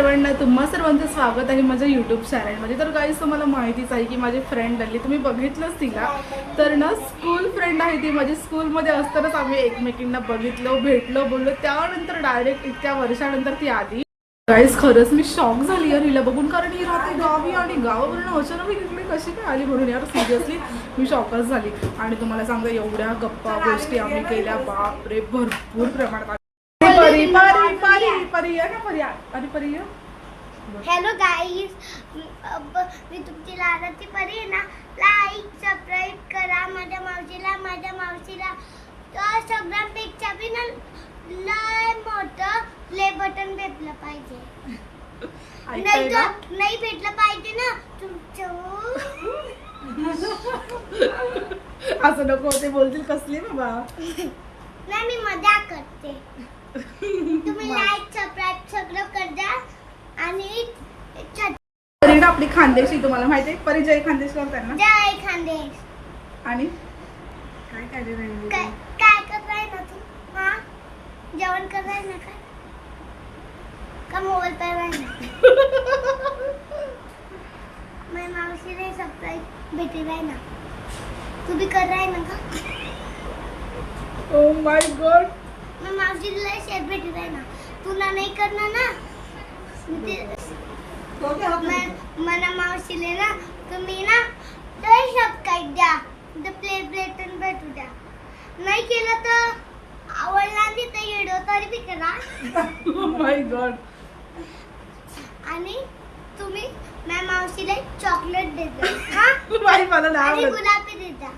सर्वांना, तुम्हा सर्वांचं स्वागत आहे माझ्या यूट्यूब चॅनलमध्ये. तर गाईस तुम्हाला माहितीच आहे की माझी फ्रेंड आली, तुम्ही बघितलंच तिला. तर ना स्कूल फ्रेंड आहे ती माझी. स्कूलमध्ये असतानाच आम्ही एकमेकींना बघितलो, भेटलो, बोललो. त्यानंतर डायरेक्ट इतक्या वर्षानंतर ती आली. गाईस खरंच मी शॉक झाली यार हिला बघून, कारण ही राहते गावी आणि गावावरून अचानक इकडे कशी काय आली म्हणून. यार सिरियसली मी शॉकच झाली. आणि तुम्हाला सांगतो एवढ्या गप्पा गोष्टी आम्ही केल्या, बापरे भरपूर प्रमाणात. परी परी परी परी आहे ना, परी आणि परी हॅलो गाईज, मी तुमची लाडाची परी आहे ना. लाईक सबस्क्राईब करा माझ्या मावशीला. तर सगळ्यांपेक्षा बी ना लय मोठं प्ले बटन भेटलं पाहिजे. नाही भेटलं पाहिजे ना तुमचं. असं नको ते बोलतील कसली बाबा. नाही मी मजाक करते. तुम्ही लाईक सबस्क्राईब सगळं कर द्या. आणि परी ना आपली खानदेशी, तुम्हाला माहिती आहे परी जय खानदेश करताय ना. जय खानदेश. आणि काय करताय ना तू? हा जेवण कराय ना का मोबाईल पर आहे ना. मैं मावशीला सबस्क्राईब भेटेल आहे ना. तू भी कर रहा है ना का? ओ माय गॉड, मैं मावशीला शेअर भेटेल आहे ना. तू ना नाही करणार ना. मला मावशीले ना तुम्ही ना तर सबस्क्राईब द्या. प्ले बटन भेटू द्या. नाही केलं तर आवडला नाही तर व्हिडिओ तरी बी करा. Oh my God. आणि तुम्ही माझ्या मावशीला चॉकलेट देता. हा बाई मला नाही आणि आवडत. गुलाबी देता.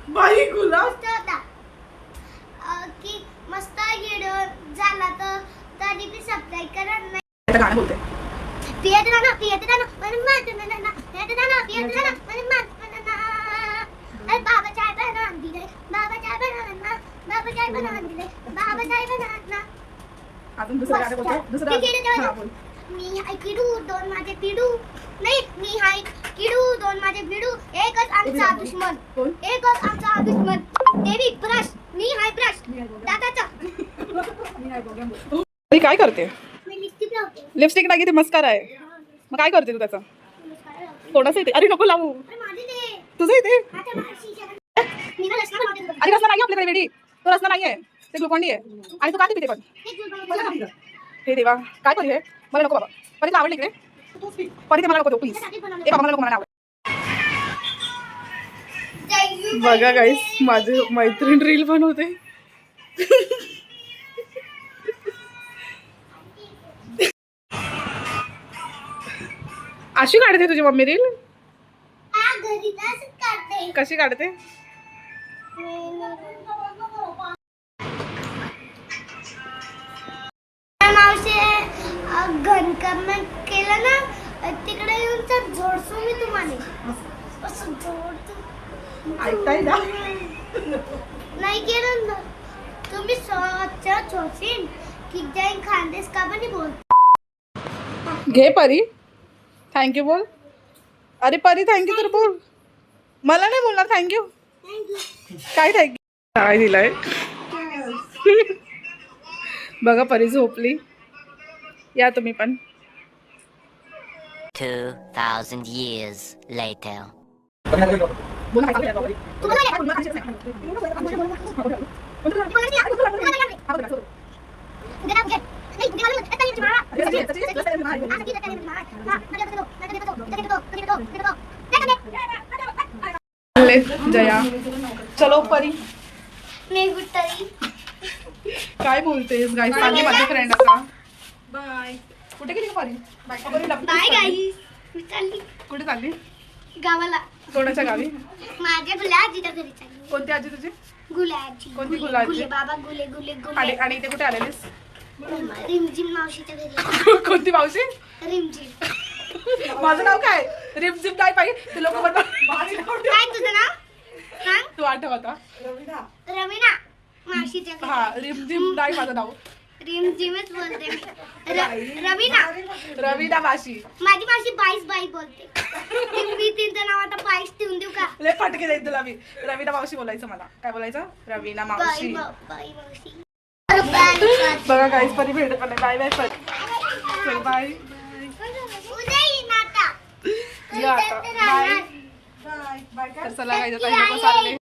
बाई गुलाब मस्त होता. की मस्त व्हिडिओ झाला तर तरी बी सबस्क्राईब करा. नाही आता गाणं बोलते. पियत राहा मन मात ना. पियत राहा मन मात ना. अरे बाबा चाय बनवून दिले. बाबा चाय बनवून ना. अजून दुसरं गाणं बोलते. दुसरं हा बोल. मी हाय किडू दोन माझे पिडू. नाही मी हाय किडू दोन माझे पिडू. एकच आमचा दुश्मन. कोण? एकच आमचा दुश्मन. देवी ब्रश. मी हाय ब्रश दादाचा. परी काय करते? मी लिपस्टिक लावते. लिपस्टिक नाही, ते मस्कारा आहे. मग काय करते तू त्याचा? कोणाचं इथे? अरे नको लावू. अरे माझे ते तुझं इथे? आता मावशीच्या मी ना रस्ता बनवते. अरे रस्ता नाही आपल्याकडे वेडी. तो रस्ता नाहीये, ते ग्लुकॉन्डी आहे. आणि तू काय पिते पण? हे देवा काय परी हे? मला नको बाबा. परी आवडली इकडे. परी ते मला नको देऊ प्लीज. ए बाबा मला नको, मला आवड. बघा गाईस माझी मैत्रीण रील बनवते. अशी काढते तुझी मम्मी रील? घरी तसंच करते. कशी काढते? मावशी घनकाम केलं ना तिकडे येऊन तर जोडसो मी तुम्हाला. असं जोडतो. ऐकताय ना? नाही केलं ना तुम्ही स्वच्छ छोसीन की जय खानदेश का बनी बोल. घे परी, थँक्यू बोल. अरे परी थँक्यू तर बोल. मला नाही बोलणार थँक्यू. काय थँक्यू काय दिलंय. बघा परी झोपली. या तुम्ही पण. 2000 years later. जया चलो परी. मी गुट्टरी. काय बोलतेस गाईस? चालली माझी फ्रेंड आता. बाय. कुठे गेली परी? बाय गाईस. मी चालली कुठे चालली? गावाला. कोणाच्या गावी? माझ्या गुलाजीच्या घरी चालली. कोणती आजी तुझी? गुलाजी. कोणती गुलाजी? गुले बाबा गुले गुले आणि गुले. आणि इथे कुठे आलेलीस? रिमझिम मावशीच्या घरी. कोणती मावशी? रिमझिम. माझं नाव काय? रिमझिम काय पाहिजे ते लोक म्हणतात. काय तुझं नाव सांग. तू आठव आता. रवीना मावशीच्या घरी. हा रिमझिम नाही माझं नाव. रिमझिमच बोलते मी. रवीना. रवीना माशी. माझी मावशी बाईस बाई बोलते. मी तिचं नाव आता बाईस ठेवून देऊ का? लय फटके देईन तुला मी. रवीना मावशी बोलायचं मला. काय बोलायचं? रवीना मावशी. बाई मावशी. बघा गाईस परी भेटत पण बाय बाय परी. चल बाय. या आता बाय तर चला काय जाता हे चालले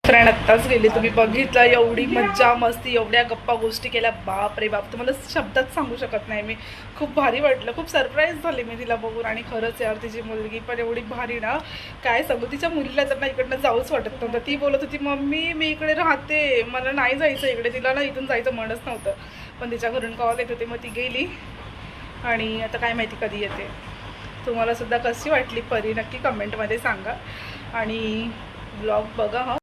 फ्रेंड आत्ताच गेली तुम्ही बघितलं एवढी मज्जा मस्ती एवढ्या गप्पा गोष्टी केल्या बाप रे बाप तुम्हाला शब्दात सांगू शकत नाही मी खूप भारी वाटलं खूप सरप्राईज झाली मी तिला बघून आणि खरंच यार तिची मुलगी पण एवढी भारी ना काय सांगू तिच्या मुलीला तर ना इकडनं जाऊच वाटत नव्हतं ती बोलत होती मम्मी मी इकडे राहते मला नाही जायचं इकडे तिला ना इथून जायचं म्हणच नव्हतं पण तिच्या घरून कॉल येत होते मग ती गेली आणि आता काय माहिती कधी येते तुम्हाला सुद्धा कशी वाटली परी नक्की कमेंटमध्ये सांगा आणि ब्लॉग बघा हा